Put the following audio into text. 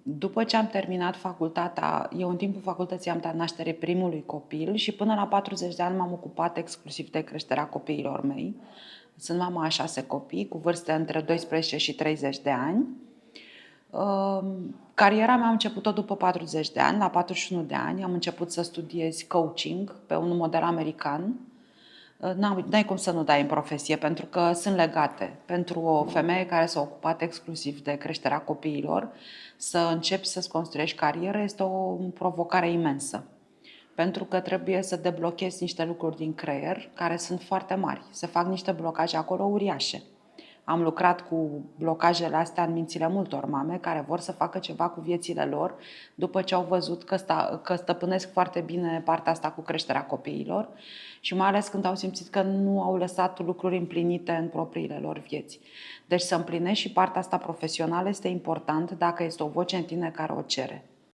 După ce am terminat facultatea, eu în timpul facultății am dat naștere primului copil și până la 40 de ani m-am ocupat exclusiv de creșterea copiilor mei. Sunt mama a 6 copii cu vârste între 12 și 30 de ani. Cariera mea am început-o după 40 de ani. La 41 de ani am început să studiez coaching pe un model american. N-ai cum să nu dai în profesie, pentru că sunt legate. Pentru o femeie care s-a ocupat exclusiv de creșterea copiilor, să începi să-ți construiești carieră este o provocare imensă. Pentru că trebuie să deblochezi niște lucruri din creier care sunt foarte mari. Se fac niște blocaje acolo uriașe. Am lucrat cu blocajele astea în mințile multor mame care vor să facă ceva cu viețile lor după ce au văzut că stăpânesc foarte bine partea asta cu creșterea copiilor și mai ales când au simțit că nu au lăsat lucruri împlinite în propriile lor vieți. Deci să împlinești și partea asta profesională este important dacă este o voce în tine care o cere.